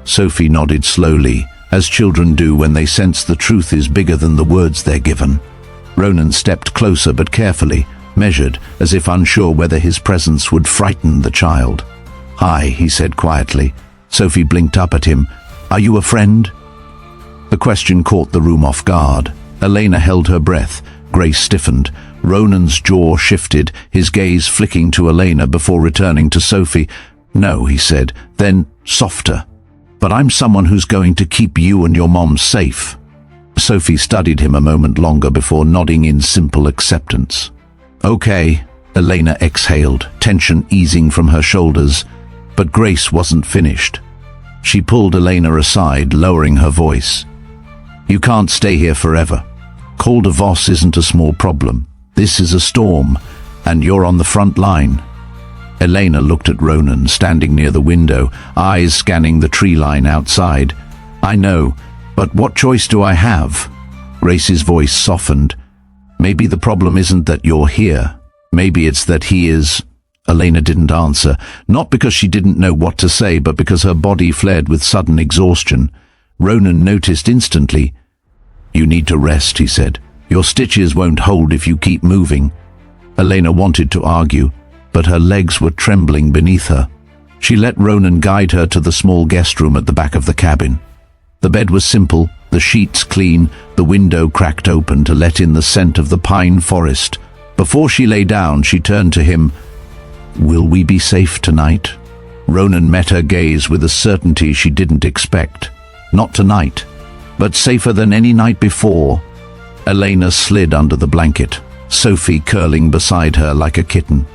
A: Sophie nodded slowly, as children do when they sense the truth is bigger than the words they're given. Ronan stepped closer but carefully, measured, as if unsure whether his presence would frighten the child. "Hi," he said quietly. Sophie blinked up at him. "Are you a friend?" The question caught the room off guard. Elena held her breath. Grace stiffened. Ronan's jaw shifted, his gaze flicking to Elena before returning to Sophie. "No," he said, then softer. "But I'm someone who's going to keep you and your mom safe." Sophie studied him a moment longer before nodding in simple acceptance. "Okay," Elena exhaled, tension easing from her shoulders. But Grace wasn't finished. She pulled Elena aside, lowering her voice. "You can't stay here forever. Calder Voss isn't a small problem. This is a storm, and you're on the front line." Elena looked at Ronan, standing near the window, eyes scanning the tree line outside. "I know, but what choice do I have?" Grace's voice softened. "Maybe the problem isn't that you're here. Maybe it's that he is." Elena didn't answer, not because she didn't know what to say, but because her body flared with sudden exhaustion. Ronan noticed instantly. "You need to rest," he said. "Your stitches won't hold if you keep moving." Elena wanted to argue, but her legs were trembling beneath her. She let Ronan guide her to the small guest room at the back of the cabin. The bed was simple, the sheets clean, the window cracked open to let in the scent of the pine forest. Before she lay down, she turned to him. "Will we be safe tonight?" Ronan met her gaze with a certainty she didn't expect. "Not tonight, but safer than any night before." Elena slid under the blanket, Sophie curling beside her like a kitten.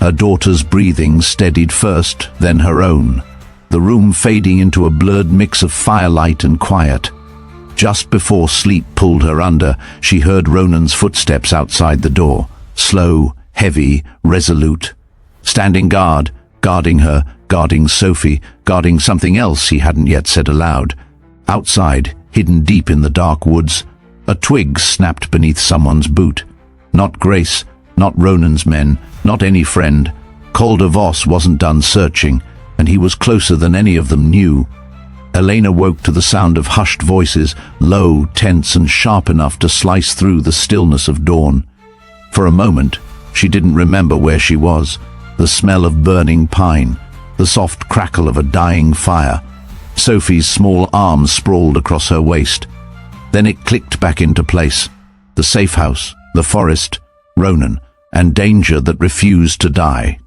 A: Her daughter's breathing steadied first, then her own, the room fading into a blurred mix of firelight and quiet. Just before sleep pulled her under, she heard Ronan's footsteps outside the door, slow, heavy, resolute. Standing guard, guarding her, guarding Sophie, guarding something else he hadn't yet said aloud. Outside, hidden deep in the dark woods, a twig snapped beneath someone's boot. Not Grace, not Ronan's men, not any friend. Calder Voss wasn't done searching, and he was closer than any of them knew. Elena woke to the sound of hushed voices, low, tense, and sharp enough to slice through the stillness of dawn. For a moment, she didn't remember where she was. The smell of burning pine, the soft crackle of a dying fire. Sophie's small arms sprawled across her waist. Then it clicked back into place. The safe house, the forest, Ronan, and danger that refused to die.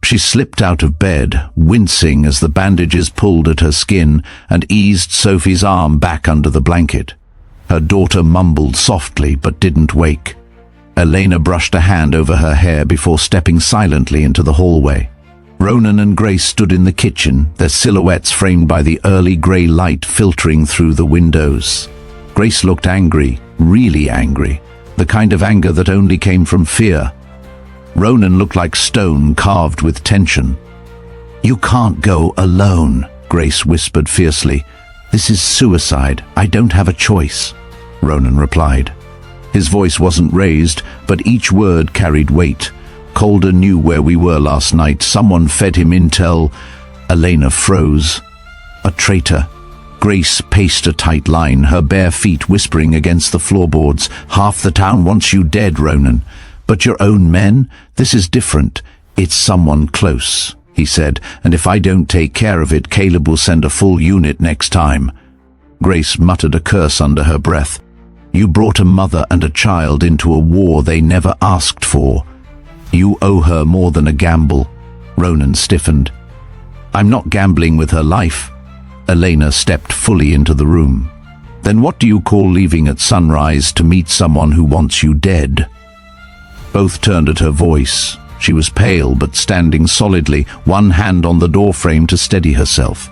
A: She slipped out of bed, wincing as the bandages pulled at her skin, and eased Sophie's arm back under the blanket. Her daughter mumbled softly but didn't wake. Elena brushed a hand over her hair before stepping silently into the hallway. Ronan and Grace stood in the kitchen, their silhouettes framed by the early grey light filtering through the windows. Grace looked angry, really angry, the kind of anger that only came from fear. Ronan looked like stone carved with tension. "You can't go alone," Grace whispered fiercely. "This is suicide. I don't have a choice," Ronan replied. His voice wasn't raised, but each word carried weight. Calder knew where we were last night. Someone fed him intel. Elena froze. A traitor. Grace paced a tight line, her bare feet whispering against the floorboards. "Half the town wants you dead, Ronan. But your own men? This is different. It's someone close," he said, "and if I don't take care of it, Caleb will send a full unit next time." Grace muttered a curse under her breath. "You brought a mother and a child into a war they never asked for. You owe her more than a gamble." Ronan stiffened. "I'm not gambling with her life." Elena stepped fully into the room. "Then what do you call leaving at sunrise to meet someone who wants you dead?" Both turned at her voice. She was pale but standing solidly, one hand on the doorframe to steady herself.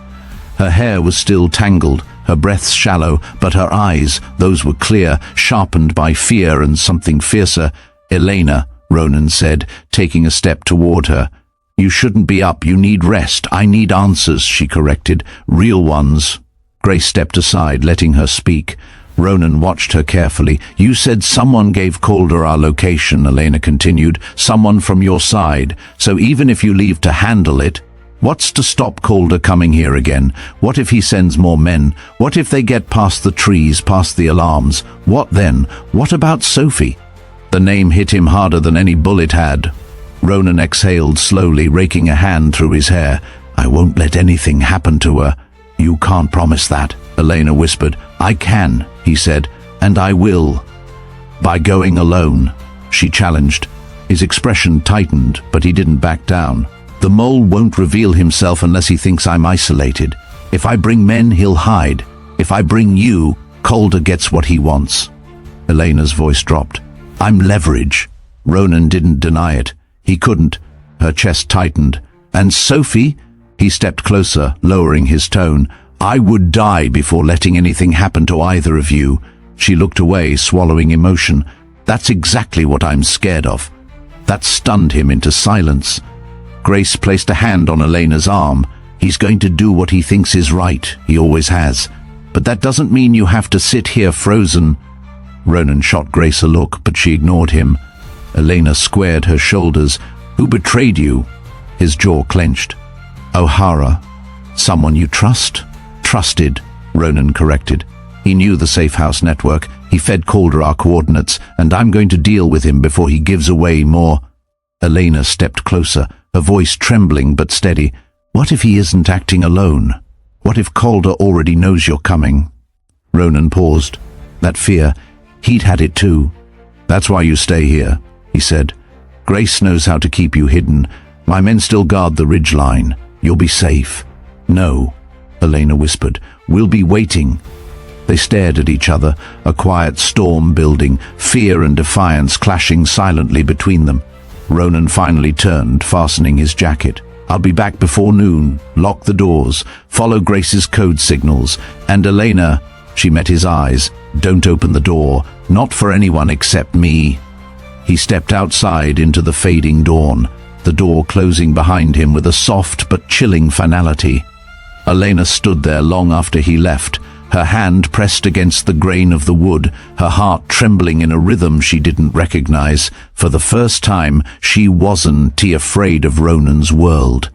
A: Her hair was still tangled, her breath shallow, but her eyes, those were clear, sharpened by fear and something fiercer. "Elena," Ronan said, taking a step toward her. "You shouldn't be up. You need rest." "I need answers," she corrected. "Real ones." Grace stepped aside, letting her speak. Ronan watched her carefully. "You said someone gave Calder our location," Elena continued. "Someone from your side. So even if you leave to handle it, what's to stop Calder coming here again? What if he sends more men? What if they get past the trees, past the alarms? What then? What about Sophie?" The name hit him harder than any bullet had. Ronan exhaled slowly, raking a hand through his hair. "I won't let anything happen to her." "You can't promise that," Elena whispered. "I can," he said, "and I will." "By going alone," she challenged. His expression tightened, but he didn't back down. "The mole won't reveal himself unless he thinks I'm isolated. If I bring men, he'll hide. If I bring you, Calder gets what he wants." Elena's voice dropped. "I'm leverage." Ronan didn't deny it. He couldn't. Her chest tightened. "And Sophie?" He stepped closer, lowering his tone. "I would die before letting anything happen to either of you." She looked away, swallowing emotion. "That's exactly what I'm scared of." That stunned him into silence. Grace placed a hand on Elena's arm. "He's going to do what he thinks is right. He always has. But that doesn't mean you have to sit here frozen." Ronan shot Grace a look, but she ignored him. Elena squared her shoulders. "Who betrayed you?" His jaw clenched. "O'Hara. Someone you trust?" "Trusted," Ronan corrected. "He knew the Safehouse network. He fed Calder our coordinates, and I'm going to deal with him before he gives away more." Elena stepped closer, her voice trembling but steady. "What if he isn't acting alone? What if Calder already knows you're coming?" Ronan paused. That fear, he'd had it too. "That's why you stay here," he said. "Grace knows how to keep you hidden. My men still guard the ridgeline. You'll be safe." "No," Elena whispered. "We'll be waiting." They stared at each other, a quiet storm building, fear and defiance clashing silently between them. Ronan finally turned, fastening his jacket. "I'll be back before noon. Lock the doors. Follow Grace's code signals. And Elena," she met his eyes, "don't open the door. Not for anyone except me." He stepped outside into the fading dawn, the door closing behind him with a soft but chilling finality. Elena stood there long after he left, her hand pressed against the grain of the wood, her heart trembling in a rhythm she didn't recognize. For the first time, she wasn't afraid of Ronan's world.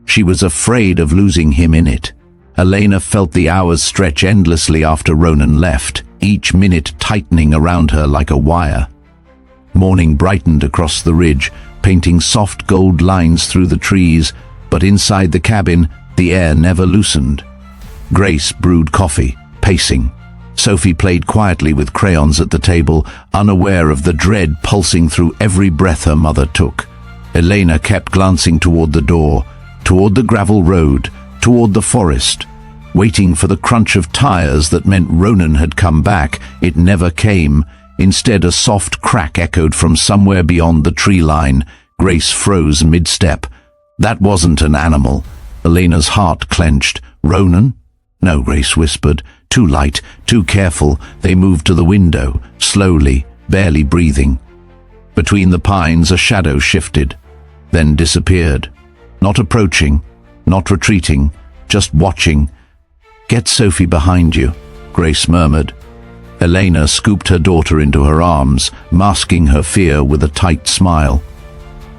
A: She was afraid of losing him in it. Elena felt the hours stretch endlessly after Ronan left, each minute tightening around her like a wire. Morning brightened across the ridge, painting soft gold lines through the trees, but inside the cabin, the air never loosened. Grace brewed coffee, pacing. Sophie played quietly with crayons at the table, unaware of the dread pulsing through every breath her mother took. Elena kept glancing toward the door, toward the gravel road, toward the forest, waiting for the crunch of tires that meant Ronan had come back. It never came. Instead, a soft crack echoed from somewhere beyond the tree line. Grace froze mid-step. That wasn't an animal. Elena's heart clenched. "Ronan?" "No," Grace whispered. Too light, too careful, they moved to the window, slowly, barely breathing. Between the pines, a shadow shifted, then disappeared. Not approaching, not retreating, just watching. "Get Sophie behind you," Grace murmured. Elena scooped her daughter into her arms, masking her fear with a tight smile.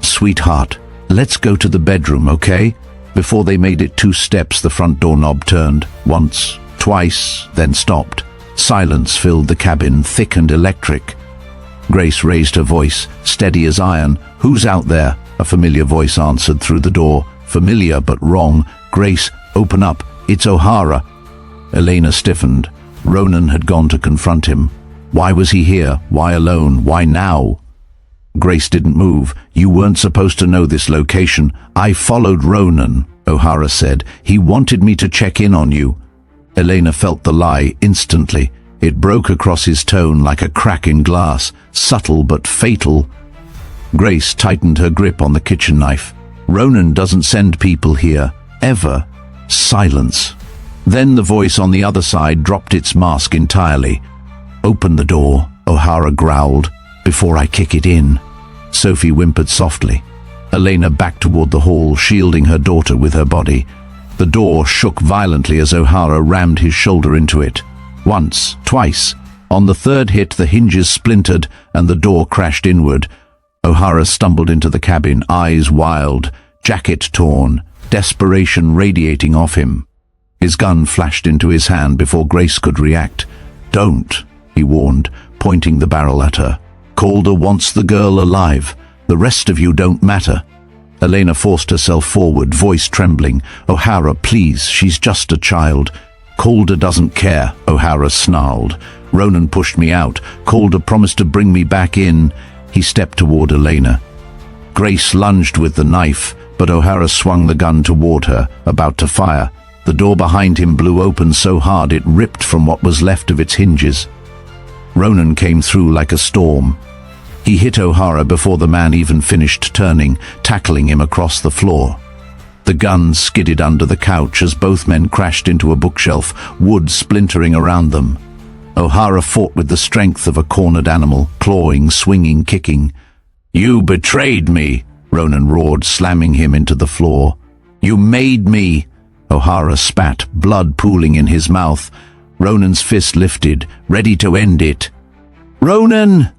A: "Sweetheart, let's go to the bedroom, okay?" Before they made it 2 steps, the front doorknob turned. Once, twice, then stopped. Silence filled the cabin, thick and electric. Grace raised her voice, steady as iron. "Who's out there?" A familiar voice answered through the door. Familiar but wrong. "Grace, open up. It's O'Hara." Elena stiffened. Ronan had gone to confront him. Why was he here? Why alone? Why now? Grace didn't move. "You weren't supposed to know this location." "I followed Ronan," O'Hara said. "He wanted me to check in on you." Elena felt the lie instantly. It broke across his tone like a crack in glass, subtle but fatal. Grace tightened her grip on the kitchen knife. "Ronan doesn't send people here. Ever." Silence. Then the voice on the other side dropped its mask entirely. "Open the door," O'Hara growled, "before I kick it in." Sophie whimpered softly. Elena backed toward the hall, shielding her daughter with her body. The door shook violently as O'Hara rammed his shoulder into it. Once, twice. On the third hit, the hinges splintered and the door crashed inward. O'Hara stumbled into the cabin, eyes wild, jacket torn, desperation radiating off him. His gun flashed into his hand before Grace could react. "Don't," he warned, pointing the barrel at her. "Calder wants the girl alive. The rest of you don't matter." Elena forced herself forward, voice trembling. "O'Hara, please, she's just a child." "Calder doesn't care," O'Hara snarled. "Ronan pushed me out. Calder promised to bring me back in." He stepped toward Elena. Grace lunged with the knife, but O'Hara swung the gun toward her, about to fire. The door behind him blew open so hard it ripped from what was left of its hinges. Ronan came through like a storm. He hit O'Hara before the man even finished turning, tackling him across the floor. The gun skidded under the couch as both men crashed into a bookshelf, wood splintering around them. O'Hara fought with the strength of a cornered animal, clawing, swinging, kicking. "You betrayed me," Ronan roared, slamming him into the floor. "You made me." O'Hara spat, blood pooling in his mouth. Ronan's fist lifted, ready to end it. "Ronan!"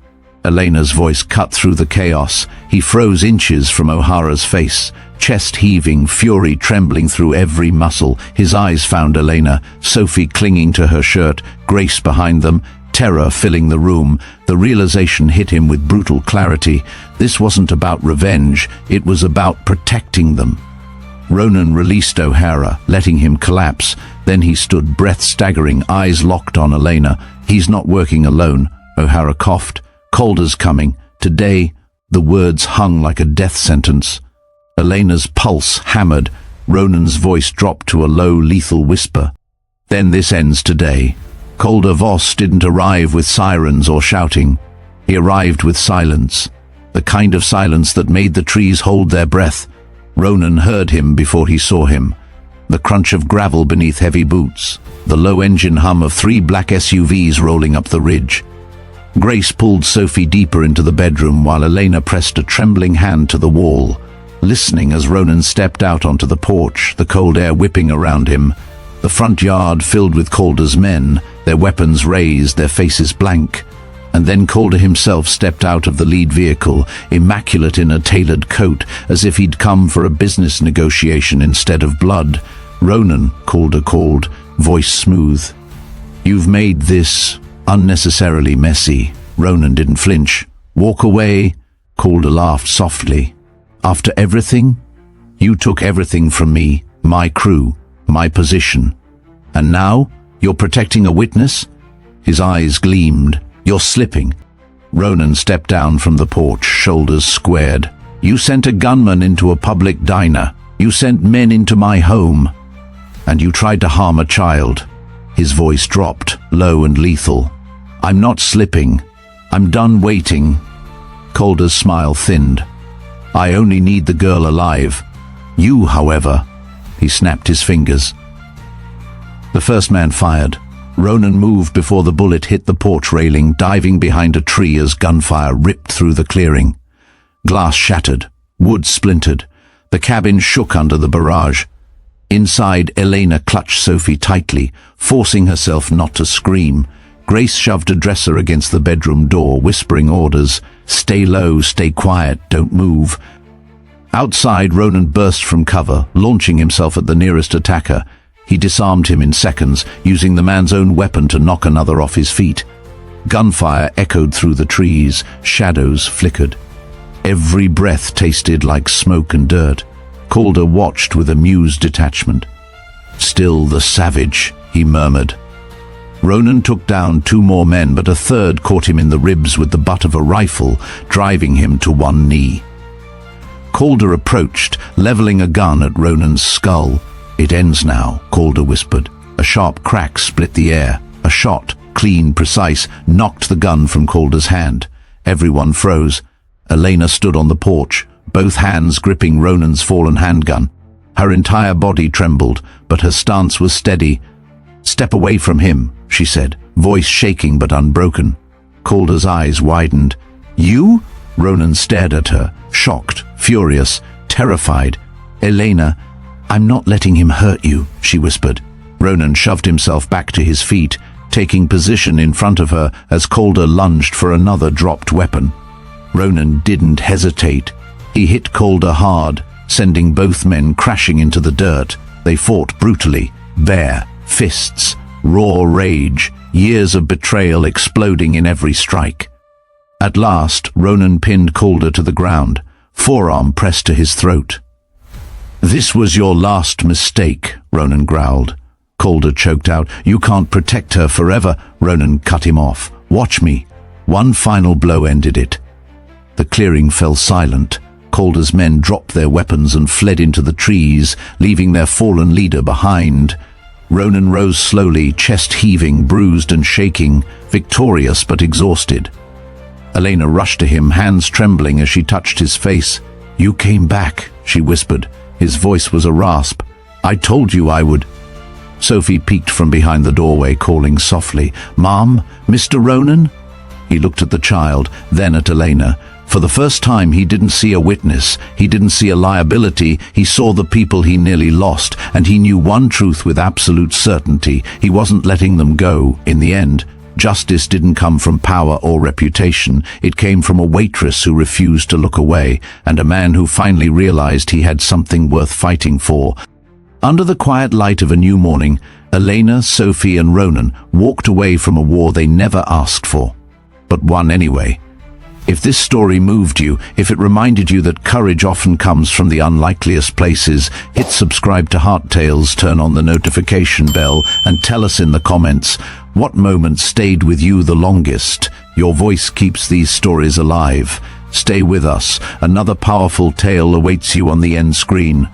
A: Elena's voice cut through the chaos. He froze inches from O'Hara's face, chest heaving, fury trembling through every muscle. His eyes found Elena, Sophie clinging to her shirt, Grace behind them, terror filling the room. The realization hit him with brutal clarity. This wasn't about revenge, it was about protecting them. Ronan released O'Hara, letting him collapse. Then he stood, breath staggering, eyes locked on Elena. "He's not working alone," O'Hara coughed. "Calder's coming. Today." The words hung like a death sentence. Elena's pulse hammered. Ronan's voice dropped to a low, lethal whisper. "Then this ends today." Calder Voss didn't arrive with sirens or shouting. He arrived with silence. The kind of silence that made the trees hold their breath. Ronan heard him before he saw him. The crunch of gravel beneath heavy boots. The low engine hum of 3 black SUVs rolling up the ridge. Grace pulled Sophie deeper into the bedroom while Elena pressed a trembling hand to the wall, listening as Ronan stepped out onto the porch, the cold air whipping around him. The front yard filled with Calder's men, their weapons raised, their faces blank. And then Calder himself stepped out of the lead vehicle, immaculate in a tailored coat, as if he'd come for a business negotiation instead of blood. "Ronan," Calder called, voice smooth. "You've made this unnecessarily messy." Ronan didn't flinch. "Walk away," Calder laughed softly. "After everything? You took everything from me, my crew, my position. And now you're protecting a witness?" His eyes gleamed. "You're slipping." Ronan stepped down from the porch, shoulders squared. "You sent a gunman into a public diner. You sent men into my home. And you tried to harm a child." His voice dropped, low and lethal. "I'm not slipping. I'm done waiting." Calder's smile thinned. "I only need the girl alive. You, however..." He snapped his fingers. The first man fired. Ronan moved before the bullet hit the porch railing, diving behind a tree as gunfire ripped through the clearing. Glass shattered, wood splintered. The cabin shook under the barrage. Inside, Elena clutched Sophie tightly, forcing herself not to scream. Grace shoved a dresser against the bedroom door, whispering orders. "Stay low, stay quiet, don't move." Outside, Ronan burst from cover, launching himself at the nearest attacker. He disarmed him in seconds, using the man's own weapon to knock another off his feet. Gunfire echoed through the trees, shadows flickered. Every breath tasted like smoke and dirt. Calder watched with amused detachment. "Still the savage," he murmured. Ronan took down 2 more men, but a third caught him in the ribs with the butt of a rifle, driving him to one knee. Calder approached, leveling a gun at Ronan's skull. "It ends now," Calder whispered. A sharp crack split the air. A shot, clean, precise, knocked the gun from Calder's hand. Everyone froze. Elena stood on the porch, both hands gripping Ronan's fallen handgun. Her entire body trembled, but her stance was steady. "Step away from him," she said, voice shaking but unbroken. Calder's eyes widened. "You?" Ronan stared at her, shocked, furious, terrified. "Elena, I'm not letting him hurt you," she whispered. Ronan shoved himself back to his feet, taking position in front of her as Calder lunged for another dropped weapon. Ronan didn't hesitate. He hit Calder hard, sending both men crashing into the dirt. They fought brutally, bare fists, raw rage, years of betrayal exploding in every strike. At last, Ronan pinned Calder to the ground, forearm pressed to his throat. "This was your last mistake," Ronan growled. Calder choked out. "You can't protect her forever." Ronan cut him off. "Watch me." One final blow ended it. The clearing fell silent. Calder's men dropped their weapons and fled into the trees, leaving their fallen leader behind. Ronan rose slowly, chest heaving, bruised and shaking, victorious but exhausted. Elena rushed to him, hands trembling as she touched his face. "You came back," she whispered. His voice was a rasp. "I told you I would." Sophie peeked from behind the doorway, calling softly, "Mom, Mr. Ronan?" He looked at the child, then at Elena. For the first time, he didn't see a witness. He didn't see a liability. He saw the people he nearly lost, and he knew one truth with absolute certainty. He wasn't letting them go. In the end, justice didn't come from power or reputation. It came from a waitress who refused to look away, and a man who finally realized he had something worth fighting for. Under the quiet light of a new morning, Elena, Sophie, and Ronan walked away from a war they never asked for, but won anyway. If this story moved you, if it reminded you that courage often comes from the unlikeliest places, hit subscribe to Heart Tales, turn on the notification bell, and tell us in the comments, what moment stayed with you the longest? Your voice keeps these stories alive. Stay with us. Another powerful tale awaits you on the end screen.